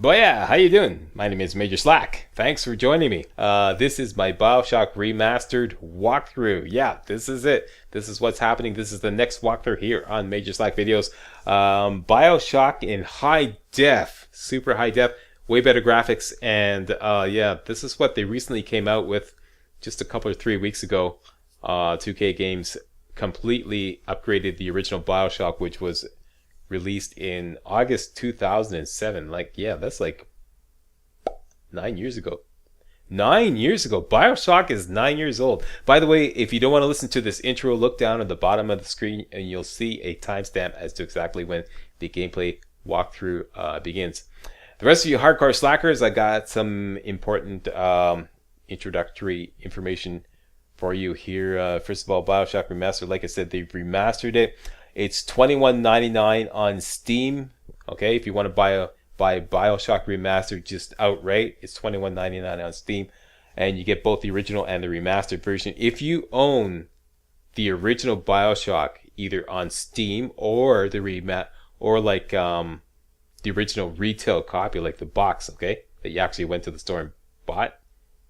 But yeah, how you doing? My name is Major Slack. Thanks for joining me. This is my Bioshock Remastered walkthrough. Yeah, this is it. This is what's happening. This is the next walkthrough here on Major Slack videos. Bioshock in high def, super high def, way better graphics, and yeah, this is what they recently came out with just a couple or 3 weeks ago. 2K Games completely upgraded the original Bioshock, which was released in August 2007. Like, yeah, that's like 9 years ago. 9 years ago. Bioshock is 9 years old. By the way, if you don't want to listen to this intro, look down at the bottom of the screen and you'll see a timestamp as to exactly when the gameplay walkthrough begins. The rest of you hardcore slackers, I got some important introductory information for you here. First of all, Bioshock Remastered, like I said, they've remastered it. It's $21.99 on Steam. Okay, if you want to buy Bioshock Remastered just outright, it's $21.99 on Steam, and you get both the original and the remastered version. If you own the original Bioshock, either on Steam or the the original retail copy, like the box, okay, that you actually went to the store and bought,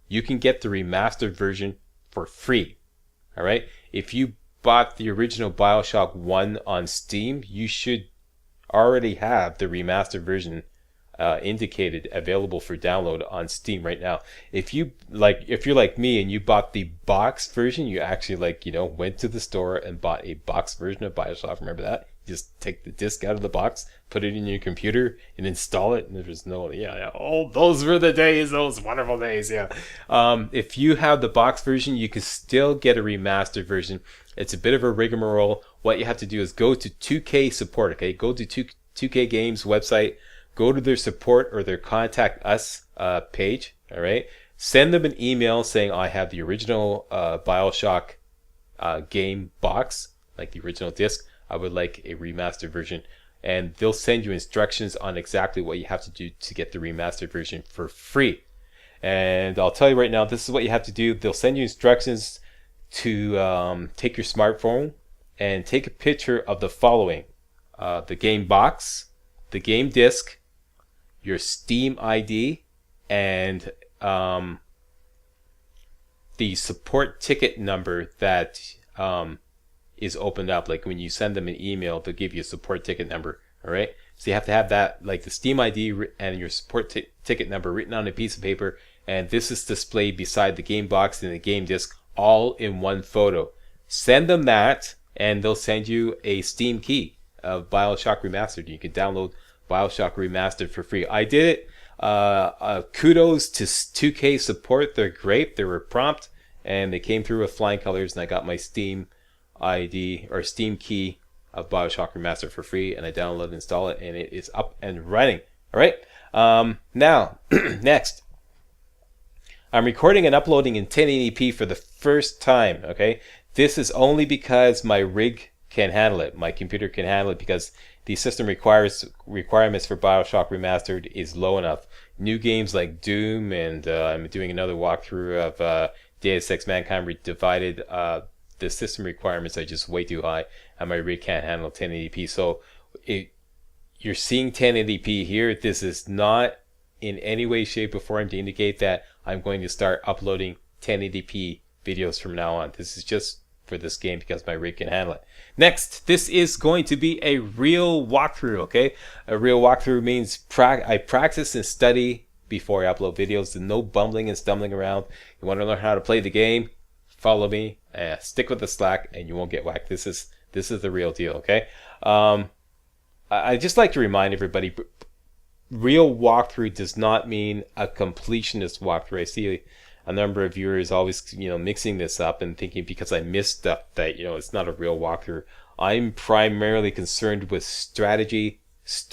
you can get the remastered version for free. All right, if you bought the original Bioshock 1 on Steam, you should already have the remastered version indicated available for download on Steam right now. If you're like me and you bought the box version, you actually went to the store and bought a box version of Bioshock. Remember that? Just take the disc out of the box, put it in your computer, and install it. And there's no, oh, those were the days, those wonderful days, yeah. If you have the box version, you can still get a remastered version. It's a bit of a rigmarole. What you have to do is go to 2K support, okay? Go to 2K Games website, go to their support or their contact us page, all right? Send them an email saying, I have the original Bioshock game box, like the original disc. I would like a remastered version, and they'll send you instructions on exactly what you have to do to get the remastered version for free. And I'll tell you right now, this is what you have to do. They'll send you instructions to take your smartphone and take a picture of the following: the game box, the game disc, your Steam ID, and the support ticket number that is opened up. Like when you send them an email, they'll give you a support ticket number. All right, so you have to have that, like the Steam ID and your support ticket number, written on a piece of paper, and this is displayed beside the game box and the game disc, all in one photo. Send them that, and they'll send you a Steam key of Bioshock Remastered. You can download Bioshock Remastered for free. I did it. Kudos to 2K support. They're great. They were prompt, and they came through with flying colors, and I got my Steam ID or Steam key of Bioshock Remastered for free, and I download and install it, and it is up and running. All right. Now, next, I'm recording and uploading in 1080p for the first time. Okay, this is only because my rig can handle it. My computer can handle it because the system requirements for Bioshock Remastered is low enough. New games like Doom, and I'm doing another walkthrough of Deus Ex Mankind Divided. The system requirements are just way too high, and my rig can't handle 1080p. So you're seeing 1080p here. This is not in any way, shape, or form to indicate that I'm going to start uploading 1080p videos from now on. This is just for this game because my rig can handle it. Next, this is going to be a real walkthrough, okay? A real walkthrough means I practice and study before I upload videos. No bumbling and stumbling around. You want to learn how to play the game? Follow me, stick with the Slack, and you won't get whacked. This is the real deal, okay? I just like to remind everybody, real walkthrough does not mean a completionist walkthrough. I see a number of viewers always, mixing this up and thinking because I missed stuff that, it's not a real walkthrough. I'm primarily concerned with strategy,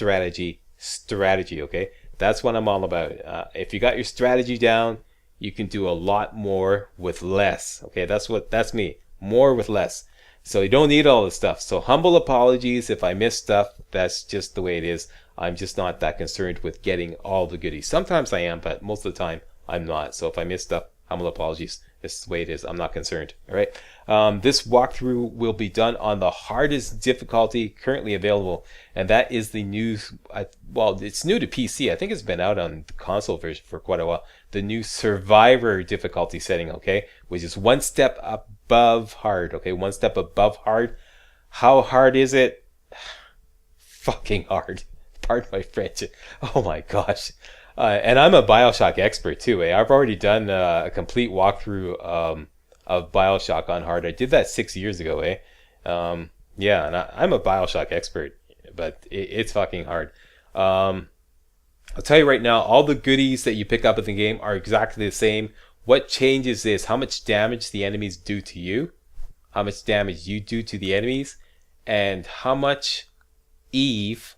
okay? That's what I'm all about. If you got your strategy down, you can do a lot more with less. Okay, that's me. More with less. So you don't need all this stuff. So humble apologies if I miss stuff. That's just the way it is. I'm just not that concerned with getting all the goodies. Sometimes I am, but most of the time I'm not. So if I miss stuff, humble apologies. This is the way it is. I'm not concerned. All right. This walkthrough will be done on the hardest difficulty currently available, and that is the new. Well, it's new to PC. I think it's been out on the console version for quite a while. The new Survivor difficulty setting. Okay, which is one step above hard. Okay, one step above hard. How hard is it? Fucking hard. Pardon my French. Oh my gosh. And I'm a Bioshock expert too. I've already done a complete walkthrough of Bioshock on hard. I did that 6 years ago. Yeah, and I'm a Bioshock expert, but it's fucking hard. I'll tell you right now, all the goodies that you pick up in the game are exactly the same. What changes is how much damage the enemies do to you, how much damage you do to the enemies, and how much Eve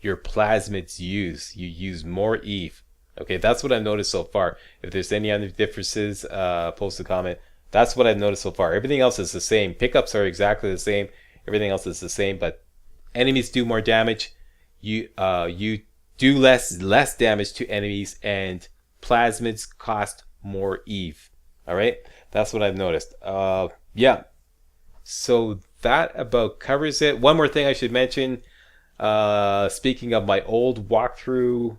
your plasmids use. You use more Eve. Okay, that's what I've noticed so far. If there's any other differences, post a comment. That's what I've noticed so far. Everything else is the same. Pickups are exactly the same. Everything else is the same, but enemies do more damage. You do less damage to enemies, and plasmids cost more Eve. All right, that's what I've noticed. Yeah. So that about covers it. One more thing I should mention. Speaking of my old walkthrough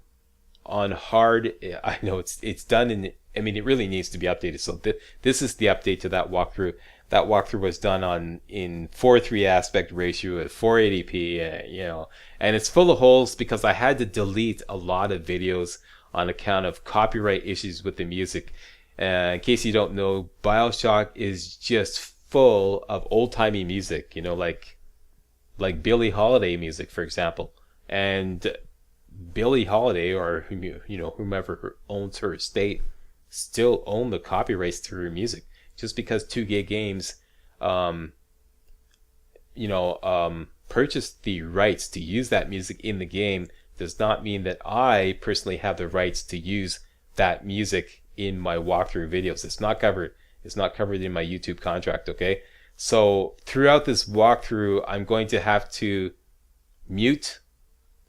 on hard, I know it's done, and I mean, it really needs to be updated. So this is the update to that walkthrough. That walkthrough was done in 4:3 aspect ratio at 480p, and it's full of holes because I had to delete a lot of videos on account of copyright issues with the music. In case you don't know, Bioshock is just full of old-timey music, like Billie Holiday music, for example. And Billie Holiday, or whomever owns her estate, still own the copyrights to her music. Just because 2K Games, purchased the rights to use that music in the game does not mean that I personally have the rights to use that music in my walkthrough videos. It's not covered. It's not covered in my YouTube contract. Okay. So throughout this walkthrough, I'm going to have to mute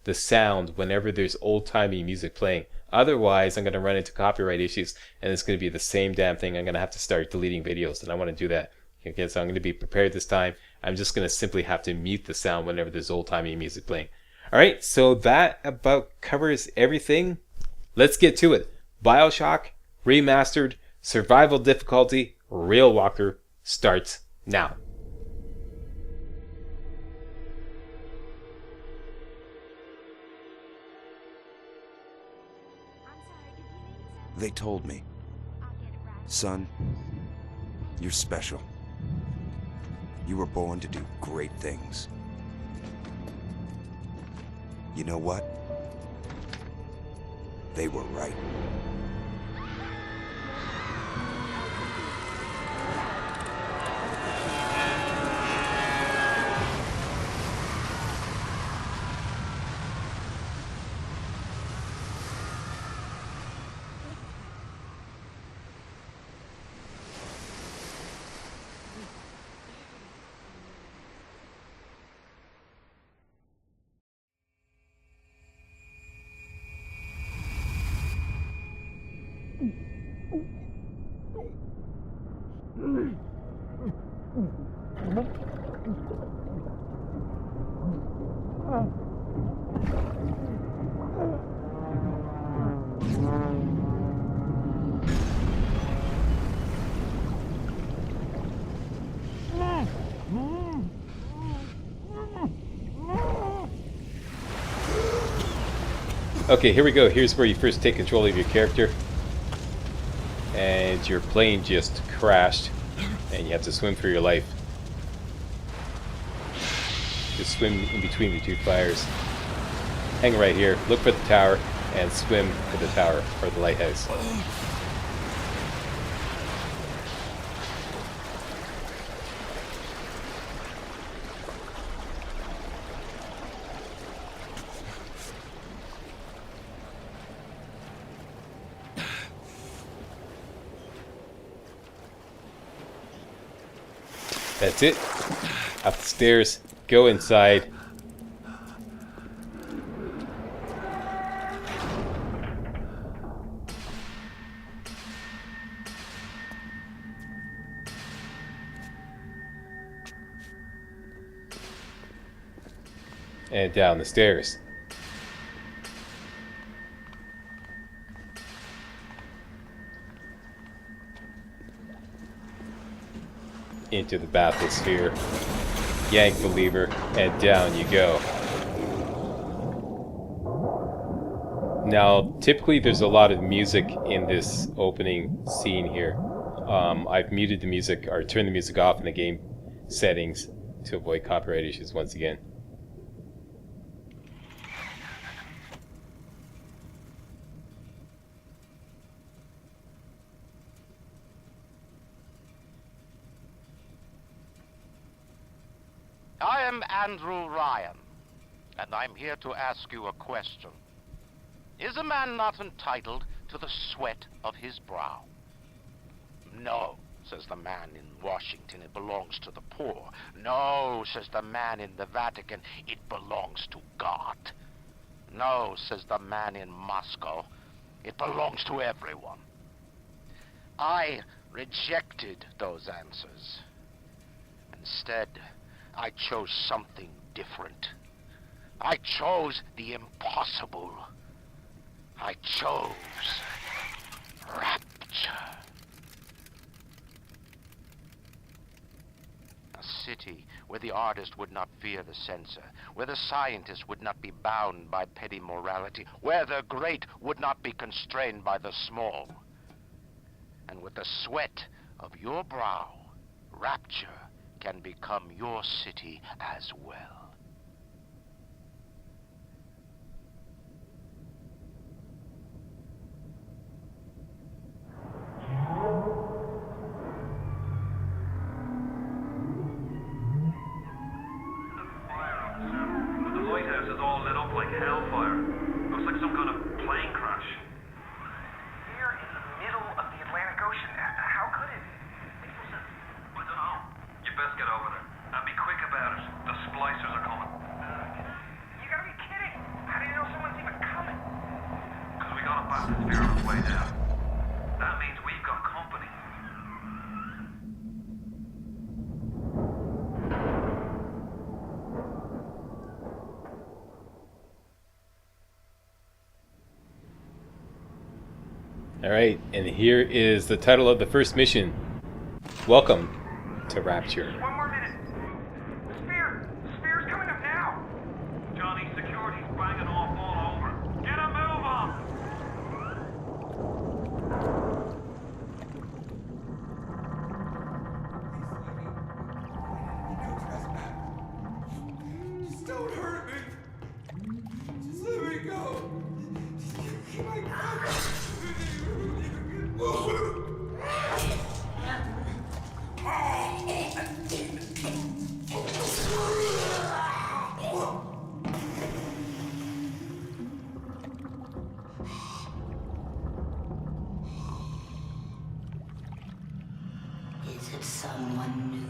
the sound whenever there's old-timey music playing. Otherwise, I'm going to run into copyright issues, and it's going to be the same damn thing. I'm going to have to start deleting videos, and I want to do that. Okay, so I'm going to be prepared this time. I'm just going to simply have to mute the sound whenever there's old-timey music playing. All right, so that about covers everything. Let's get to it. Bioshock Remastered, survival difficulty, real walkthrough starts now. They told me, son, you're special. You were born to do great things. You know what? They were right. Okay, here we go. Here's where you first take control of your character. And your plane just crashed. And you have to swim for your life. Just swim in between the two fires. Hang right here. Look for the tower. And swim for the tower, or the lighthouse. That's it. Up the stairs. Go inside. And down the stairs. Into the bathysphere. Yank the lever, and down you go. Now, typically there's a lot of music in this opening scene here. I've muted the music, or turned the music off in the game settings to avoid copyright issues once again. I am Andrew Ryan, and I'm here to ask you a question. Is a man not entitled to the sweat of his brow? No, says the man in Washington, it belongs to the poor. No, says the man in the Vatican, it belongs to God. No, says the man in Moscow, it belongs to everyone. I rejected those answers. Instead, I chose something different. I chose the impossible. I chose Rapture. A city where the artist would not fear the censor, where the scientist would not be bound by petty morality, where the great would not be constrained by the small. And with the sweat of your brow, Rapture can become your city as well. The lighthouse is all lit up like hellfire. Looks like some kind of plane crash. Here in the middle of the Atlantic Ocean. How could it? I don't know. You best get over there. And be quick about it. The splicers are coming. You gotta be kidding. How do you know someone's even coming? Because we got a bathysphere on its way down. That means we've got company. Alright, and here is the title of the first mission. Welcome to Rapture. One more minute. The spear's coming up now. Johnny, security's banging off all over. Get a move on! Just don't hurt me. Just let me go. My God. Is it someone new?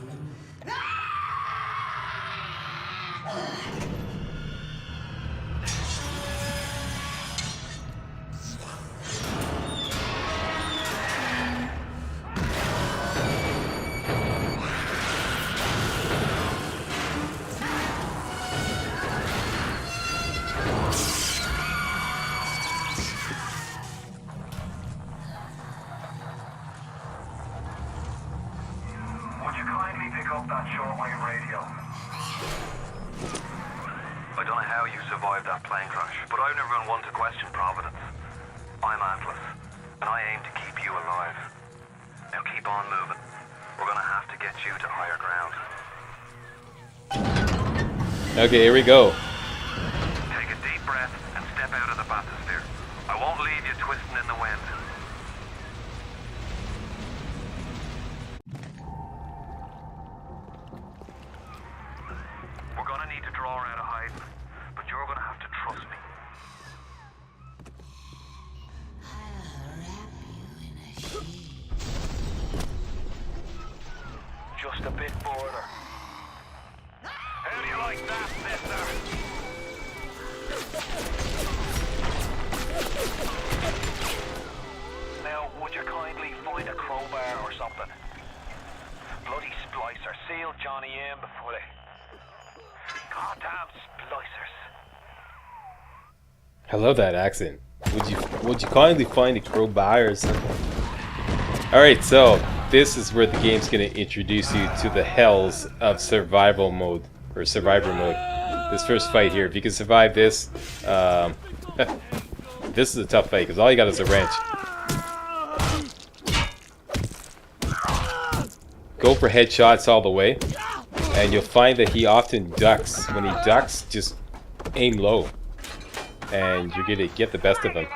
Would you kindly pick up that shortwave radio? I don't know how you survived that plane crash, but I've never been one to question Providence. I'm Atlas, and I aim to keep you alive. Now keep on moving. We're gonna have to get you to higher ground. Okay, here we go. Take a deep breath and step out of the bathysphere. I won't leave you twisting in the wind. We're gonna need to draw her out of hiding, but you're gonna have to trust me. I'll wrap you in a sheet. Just a bit further. How do you like that, mister? Now, would you kindly find a crowbar or something? Bloody splicer. Seal Johnny in before they... Goddamn splicers. I love that accent. Would you kindly find a crowbar or something? Alright, so this is where the game's gonna introduce you to the hells of survival mode, or survivor mode. This first fight here, if you can survive this, this is a tough fight, because all you got is a wrench. Go for headshots all the way, and you'll find that he often ducks. When he ducks, just aim low, and you're gonna get the best of him.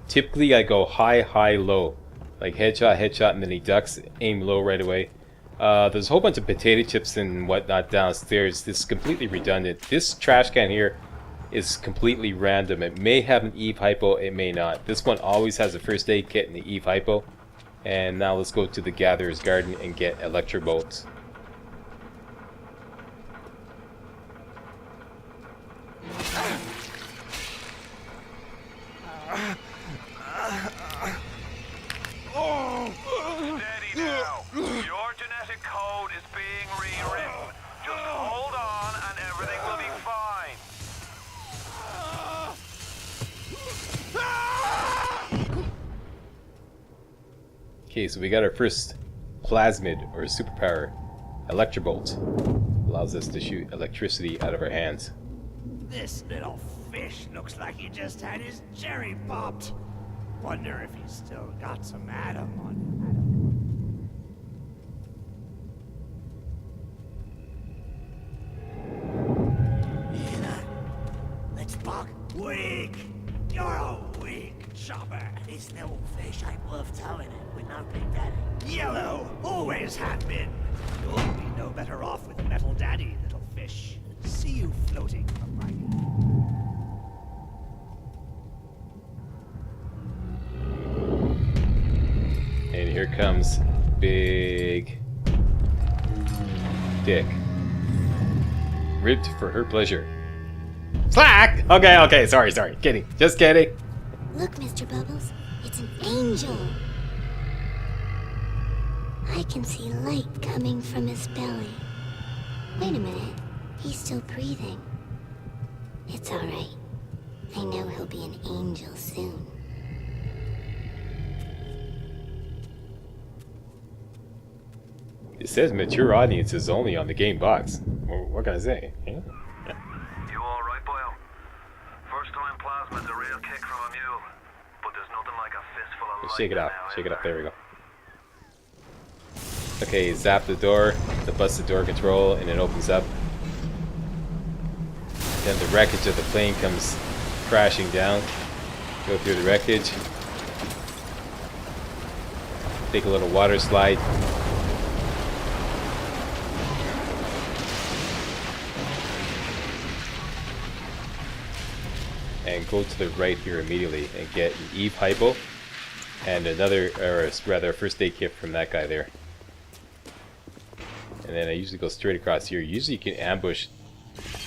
Typically I go high, high, low. Like headshot, headshot, and then he ducks, aim low right away. There's a whole bunch of potato chips and whatnot downstairs. This is completely redundant. This trash can here is completely random. It may have an Eve hypo, it may not. This one always has a first aid kit and the Eve hypo. And now let's go to the Gatherer's Garden and get electro bolts. Steady now. Your genetic code is being rewritten. Just hold on and everything will be fine. Okay, so we got our first plasmid, or superpower. Electrobolt. Allows us to shoot electricity out of our hands. This little fish looks like he just had his cherry popped. Wonder if he's still got some Adam on him. Let's buck. Weak! You're a weak chopper. This little fish ain't worth towing it with no big daddy. Yellow! Always have been. You'll be no better off with Metal Daddy, little fish. See you floating upright. And here comes Big Dick. Ribbed for her pleasure. Slack! Okay, sorry, kidding. Just kidding. Look, Mr. Bubbles, it's an angel. I can see light coming from his belly. Wait a minute, he's still breathing. It's alright. I know he'll be an angel soon. It says mature audiences only on the game box. Well, what can I say? Yeah. You alright, boyo? First time plasma's a real kick from a mule. But there's nothing like a fistful of Shake it lightning up. now, Shake is it up. there? There we go. Okay, zap the door, to bust the door control, and it opens up. Then the wreckage of the plane comes crashing down. Go through the wreckage. Take a little water slide. And go to the right here immediately and get an Eve hypo and another, or rather a first aid kit from that guy there. And then I usually go straight across here. Usually you can ambush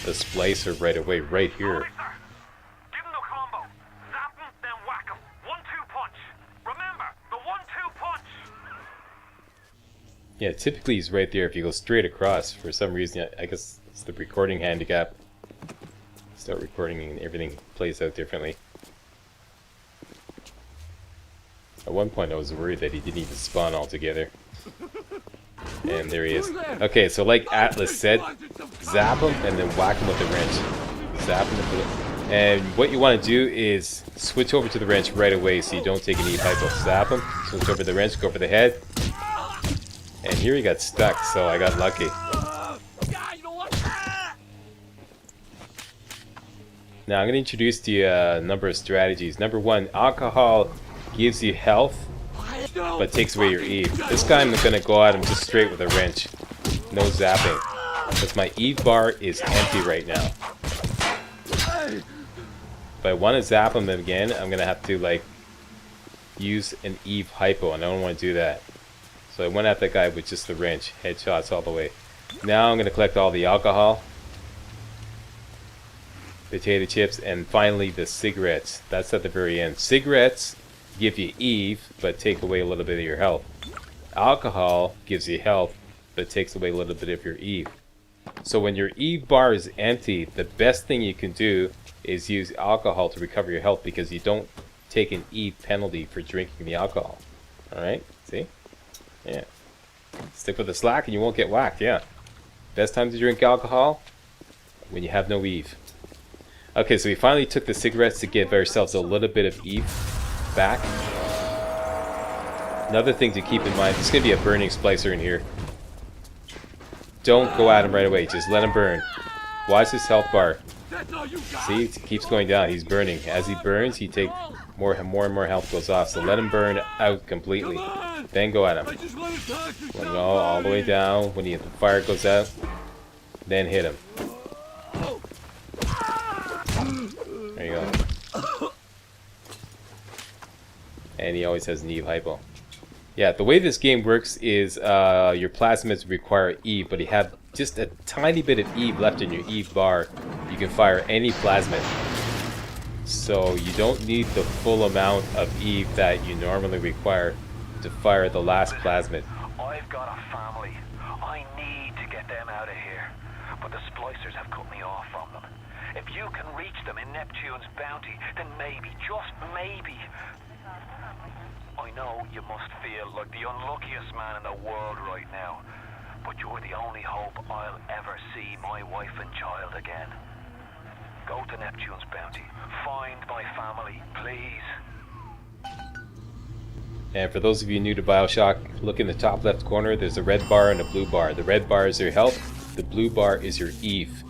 the splicer right away, right here. Give him the combo. Zap him, then whack him. 1-2 punch. Remember, the 1-2 punch. Yeah, typically he's right there if you go straight across. For some reason, I guess it's the recording handicap. Start recording and everything plays out differently. At one point I was worried that he didn't even spawn altogether. And there he is. Okay, so like Atlas said, zap him and then whack him with the wrench. Zap him with the... And what you want to do is switch over to the wrench right away so you don't take any hypo. Zap him, switch over to the wrench, go for the head. And here he got stuck, so I got lucky. Now I'm going to introduce to you a number of strategies. Number one, alcohol gives you health, but takes away your Eve. This guy I'm going to go at him just straight with a wrench. No zapping. Because my Eve bar is empty right now. If I want to zap him again, I'm going to have to like use an Eve hypo, and I don't want to do that. So I went at that guy with just the wrench. Headshots all the way. Now I'm going to collect all the alcohol. potato chips, and finally the cigarettes. That's at the very end. Cigarettes give you Eve, but take away a little bit of your health. Alcohol gives you health, but takes away a little bit of your Eve. So when your Eve bar is empty, the best thing you can do is use alcohol to recover your health, because you don't take an Eve penalty for drinking the alcohol. Alright? See? Yeah. Stick with the slack and you won't get whacked, yeah. Best time to drink alcohol? When you have no Eve. Okay, so we finally took the cigarettes to give ourselves a little bit of Eve back. Another thing to keep in mind, there's going to be a burning splicer in here. Don't go at him right away, just let him burn. Watch his health bar. See, it keeps going down, he's burning. As he burns, he takes more and more health goes off, so let him burn out completely. Then go at him. When go all the way down, when the fire goes out, then hit him. There you go. And he always has an Eve hypo. Yeah, the way this game works is your plasmids require Eve, but you have just a tiny bit of Eve left in your Eve bar. You can fire any plasmid. So you don't need the full amount of Eve that you normally require to fire the last plasmid. I've got a family. I need to get them out of here. But the splicers have cut me off from them. If you can reach them in Neptune's bounty, then maybe, just maybe... I know you must feel like the unluckiest man in the world right now, but you're the only hope I'll ever see my wife and child again. Go to Neptune's bounty. Find my family, please. And for those of you new to Bioshock, look in the top left corner, there's a red bar and a blue bar. The red bar is your health, the blue bar is your Eve.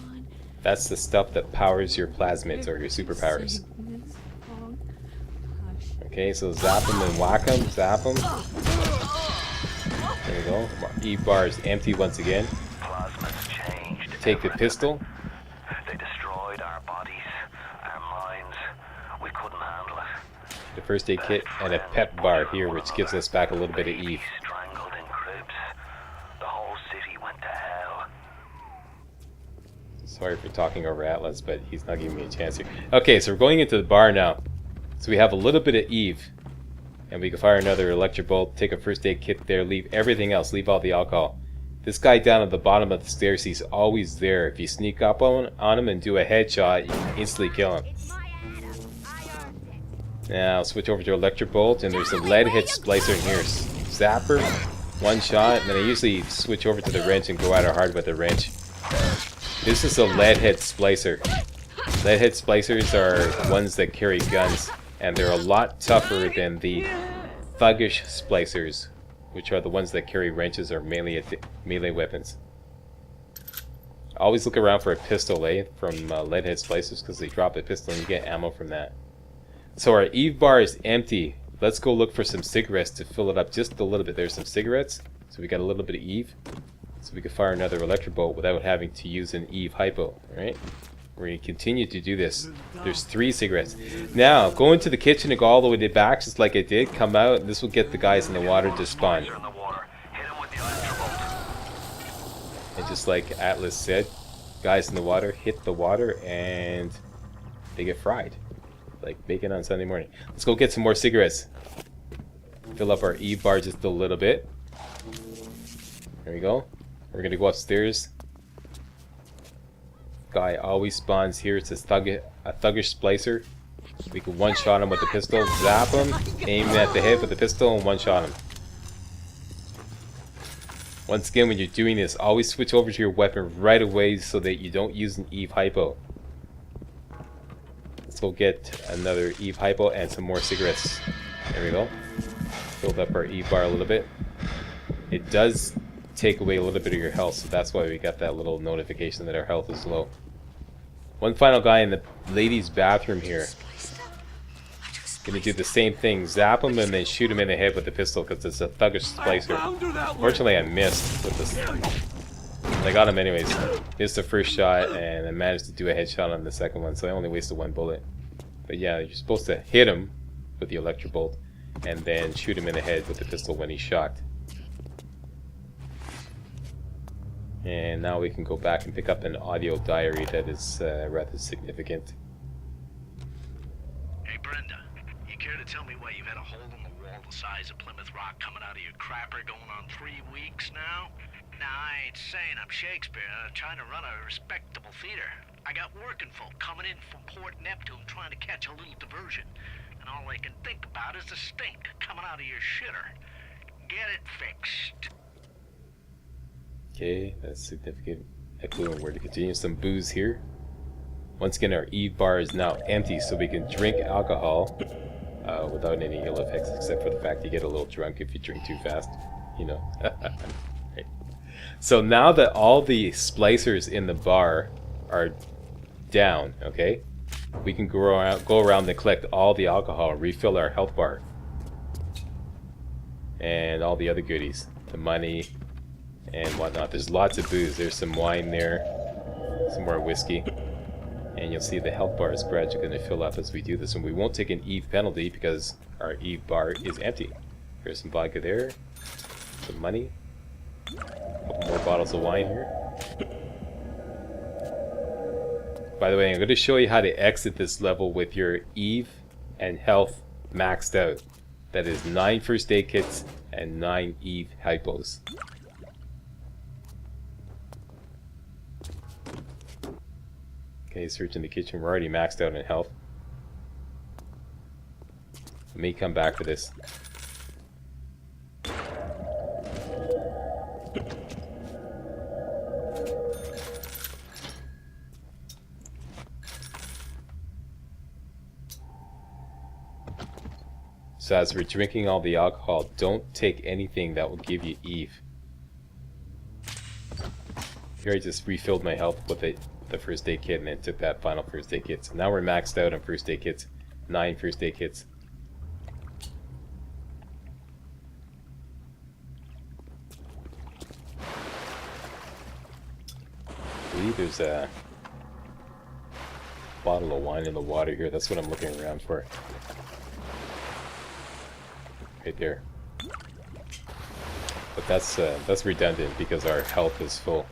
That's the stuff that powers your plasmids or your superpowers. Okay, so zap him and whack him, zap him. There we go. Eve bar is empty once again. Take the pistol. They destroyed our bodies, our minds. We couldn't handle it. The first aid kit and a pep bar here, which gives us back a little bit of Eve. Strangled in cribs. The whole city went to hell. Sorry for talking over Atlas, but he's not giving me a chance here. Okay, so we're going into the bar now. So we have a little bit of Eve, and we can fire another electric bolt, take a first aid kit there, leave everything else, leave all the alcohol. This guy down at the bottom of the stairs, he's always there. If you sneak up on him and do a headshot, you can instantly kill him. Now I'll switch over to electric bolt, and there's a lead hit splicer in here. Zapper, one shot, and then I usually switch over to the wrench and go at it hard with the wrench. This is a lead hit splicer. Lead hit splicers are ones that carry guns, and they're a lot tougher than the thuggish splicers, which are the ones that carry wrenches or melee weapons. Always look around for a pistol, from lead hit splicers, because they drop a pistol and you get ammo from that. So our Eve bar is empty. Let's go look for some cigarettes to fill it up just a little bit. There's some cigarettes, so we got a little bit of Eve, so we can fire another electric bolt without having to use an Eve hypo. Alright? We're going to continue to do this. There's 3 cigarettes. Now, go into the kitchen and go all the way to the back, just like I did. Come out, and this will get the guys in the water to spawn. And just like Atlas said, guys in the water hit the water and they get fried. Like bacon on Sunday morning. Let's go get some more cigarettes. Fill up our Eve bar just a little bit. There we go. We're going to go upstairs. Guy always spawns here. It's a thuggish splicer. We can one-shot him with the pistol, zap him, aim at the head with the pistol, and one-shot him. Once again, when you're doing this, always switch over to your weapon right away so that you don't use an Eve hypo. Let's go get another Eve hypo and some more cigarettes. There we go. Filled up our Eve bar a little bit. It does take away a little bit of your health, so that's why we got that little notification that our health is low. One final guy in the ladies' bathroom here. Gonna do the same thing, zap him and then shoot him in the head with the pistol because it's a thuggish splicer. Fortunately I missed with this. I got him anyways. Missed the first shot and I managed to do a headshot on the second one, so I only wasted 1 bullet. But yeah, you're supposed to hit him with the electric bolt and then shoot him in the head with the pistol when he's shocked. And now we can go back and pick up an audio diary that is rather significant. Hey, Brenda, you care to tell me why you've had a hole in the wall the size of Plymouth Rock coming out of your crapper going on 3 weeks now? Now, I ain't saying I'm Shakespeare. I'm trying to run a respectable theater. I got working folk coming in from Port Neptune trying to catch a little diversion. And all they can think about is the stink coming out of your shitter. Get it fixed. Okay, that's significant. A clue on where to continue. Some booze here. Once again, our Eve bar is now empty, so we can drink alcohol without any ill effects, except for the fact you get a little drunk if you drink too fast. You know. Right. So now that all the splicers in the bar are down, okay, we can go around and collect all the alcohol, refill our health bar, and all the other goodies, the money and whatnot. There's lots of booze. There's some wine there, some more whiskey, and you'll see the health bar is gradually going to fill up as we do this, and we won't take an Eve penalty because our Eve bar is empty. There's some vodka there, some money, a couple more bottles of wine here. By the way, I'm going to show you how to exit this level with your Eve and health maxed out. That is 9 first aid kits and 9 Eve hypos. Okay, search in the kitchen. We're already maxed out in health. Let me come back for this. So as we're drinking all the alcohol, don't take anything that will give you Eve. Here I just refilled my health with the first aid kit and then took that final first aid kit. So now we're maxed out on first aid kits. 9 first aid kits. I believe there's a bottle of wine in the water here. That's what I'm looking around for. Right there. But that's redundant because our health is full.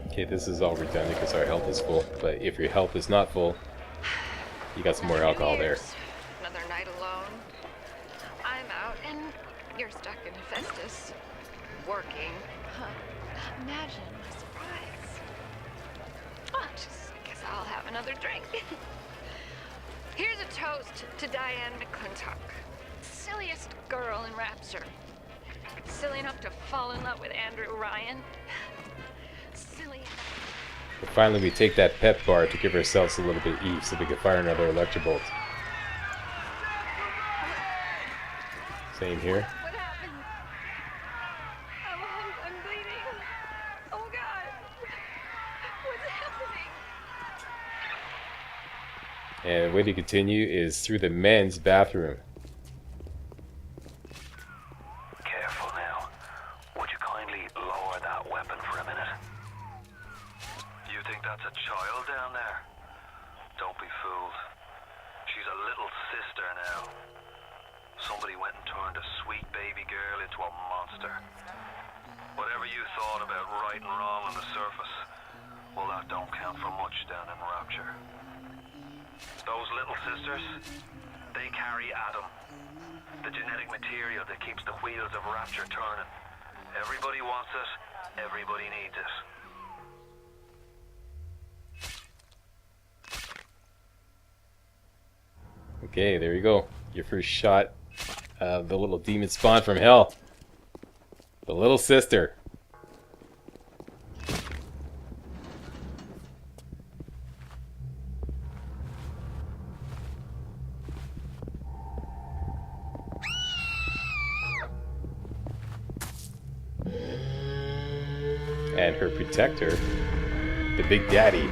Okay, this is all redundant because our health is full. But if your health is not full, you got some more alcohol there. Another night alone. I'm out and you're stuck in Festus. Working. Huh. Imagine my surprise. Oh, just guess I'll have another drink. Here's a toast to Diane McClintock. Silliest girl in Rapture. Silly enough to fall in love with Andrew Ryan. Silly enough. But finally we take that pep bar to give ourselves a little bit of Eve so we can fire another electrobolt. Same here. What happened? Oh, I'm bleeding. Oh God. What's happening? And the way to continue is through the men's bathroom. Careful now. Would you kindly lower that weapon for a minute? You think that's a child down there? Don't be fooled. She's a little sister now. Somebody went and turned a sweet baby girl into a monster. Whatever you thought about right and wrong on the surface, well, that don't count for much down in Rapture. Those little sisters, they carry Adam, the genetic material that keeps the wheels of Rapture turning. Everybody wants it, everybody needs it. Okay, there you go. Your first shot of the little demon spawn from hell. The little sister. And her protector, the Big Daddy.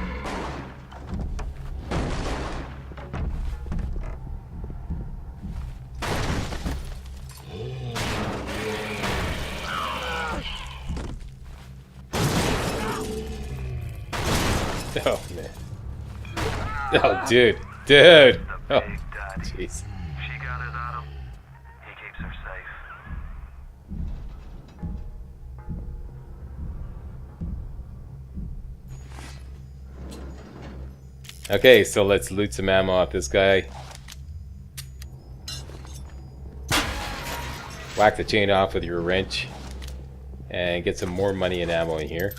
Oh man. Oh, dude. Dude. The Oh, Big Daddy. jeez. She gathers at him. He keeps her safe. Okay, so let's loot some ammo off this guy. Whack the chain off with your wrench. And get some more money and ammo in here.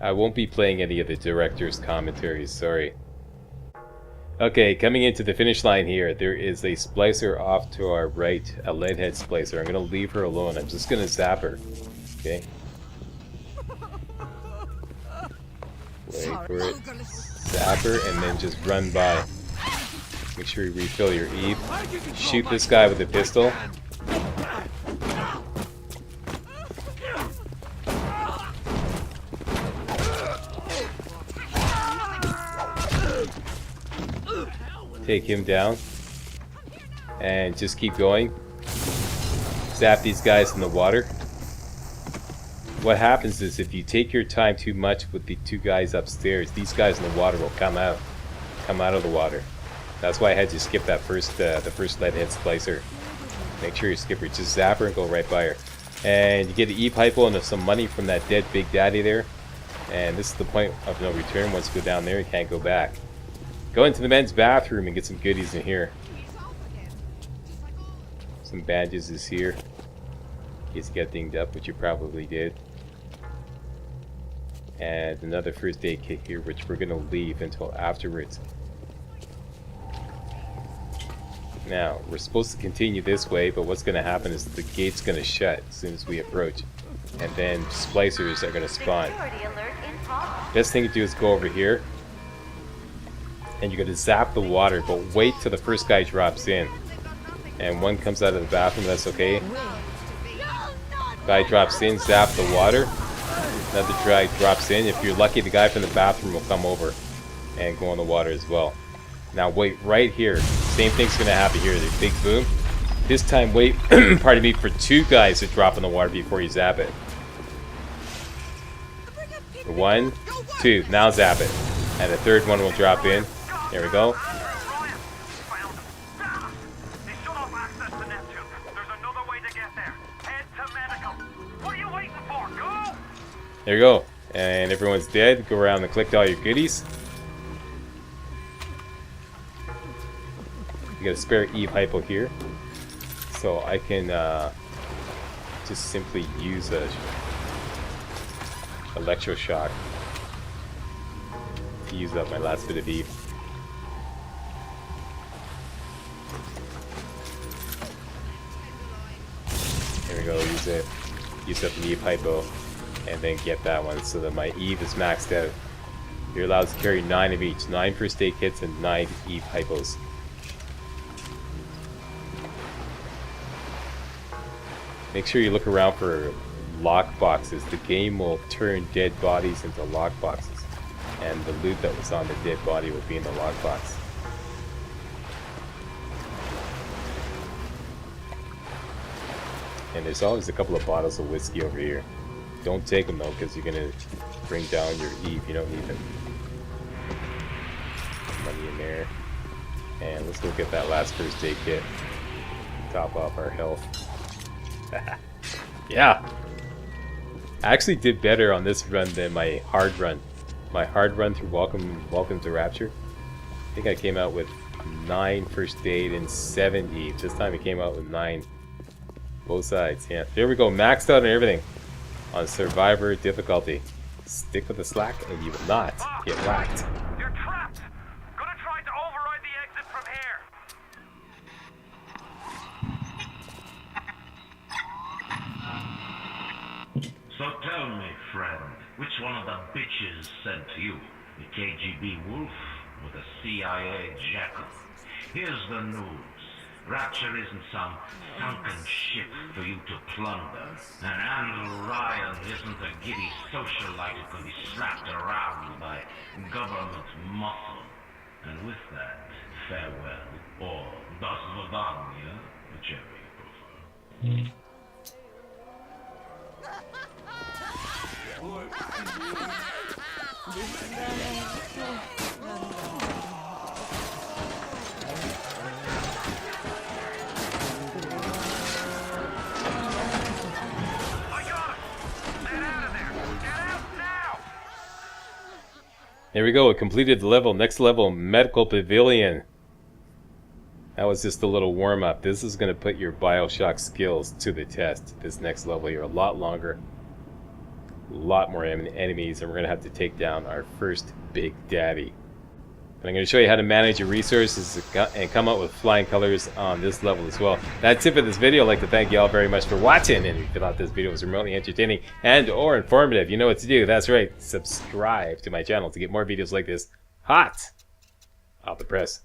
I won't be playing any of the director's commentaries, sorry. Okay, coming into the finish line here, there is a splicer off to our right, a leadhead splicer. I'm gonna leave her alone, I'm just gonna zap her. Okay? Wait for it. Zap her and then just run by. Make sure you refill your Eve. Shoot this guy with a pistol. Take him down. And just keep going. Zap these guys in the water. What happens is if you take your time too much with the two guys upstairs, these guys in the water will come out of the water. That's why I had to skip that the first leadhead splicer. Make sure you skip her. Just zap her and go right by her. And you get an E-Pipe and some money from that dead Big Daddy there. And this is the point of no return. Once you go down there, you can't go back. Go into the men's bathroom and get some goodies in here. Some bandages is here. In case you got dinged up, which you probably did. And another first aid kit here, which we're going to leave until afterwards. Now, we're supposed to continue this way, but what's going to happen is the gate's going to shut as soon as we approach. And then splicers are going to spawn. Best thing to do is go over here. And you're going to zap the water, but wait till the first guy drops in. And one comes out of the bathroom, that's okay. Guy drops in, zap the water. Another guy drops in. If you're lucky, the guy from the bathroom will come over and go in the water as well. Now wait right here. Same thing's going to happen here. The big boom. This time wait, pardon me, for two guys to drop in the water before you zap it. 1, 2. Now zap it. And the third one will drop in. There we go. There you go. And everyone's dead. Go around and collect all your goodies. You got a spare E-Pipe here. So I can just simply use a electroshock to use up my last bit of E. There we go, use it. Use up the E-Pipe and then get that one so that my Eve is maxed out. You're allowed to carry 9 of each. 9 first aid kits and 9 E-Pipos. Make sure you look around for lock boxes. The game will turn dead bodies into lock boxes. And the loot that was on the dead body will be in the lock box. And there's always a couple of bottles of whiskey over here. Don't take them though, because you're going to bring down your Eve. You don't need them. Money in there. And let's go get that last first aid kit. Top off our health. Yeah! I actually did better on this run than my hard run. My hard run through Welcome to Rapture. I think I came out with 9 first aid and 7 Eve. This time it came out with 9. Both sides, yeah. There we go, maxed out and everything. On Survivor difficulty. Stick with the slack and you will not get whacked. You're trapped! Gonna try to override the exit from here! So tell me, friend, which one of the bitches sent you? The KGB wolf or the CIA jackal? Here's the news. Rapture isn't some sunken ship for you to plunder. And Andrew Ryan isn't a giddy socialite who can be slapped around by government muscle. And with that, farewell, or das Vidania, whichever you prefer. There we go. We completed the level. Next level, Medical Pavilion. That was just a little warm-up. This is going to put your Bioshock skills to the test. This next level here, a lot longer, a lot more enemies, and we're going to have to take down our first big daddy. And I'm going to show you how to manage your resources and come up with flying colors on this level as well. That's it for this video. I'd like to thank you all very much for watching, and if you thought this video was remotely entertaining and or informative, you know what to do. That's right, subscribe to my channel to get more videos like this hot off the press.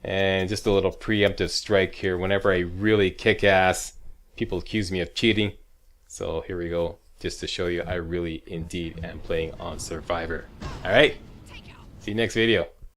And just a little preemptive strike here. Whenever I really kick ass, people accuse me of cheating. So here we go, just to show you I really indeed am playing on Survivor. Alright, see you next video.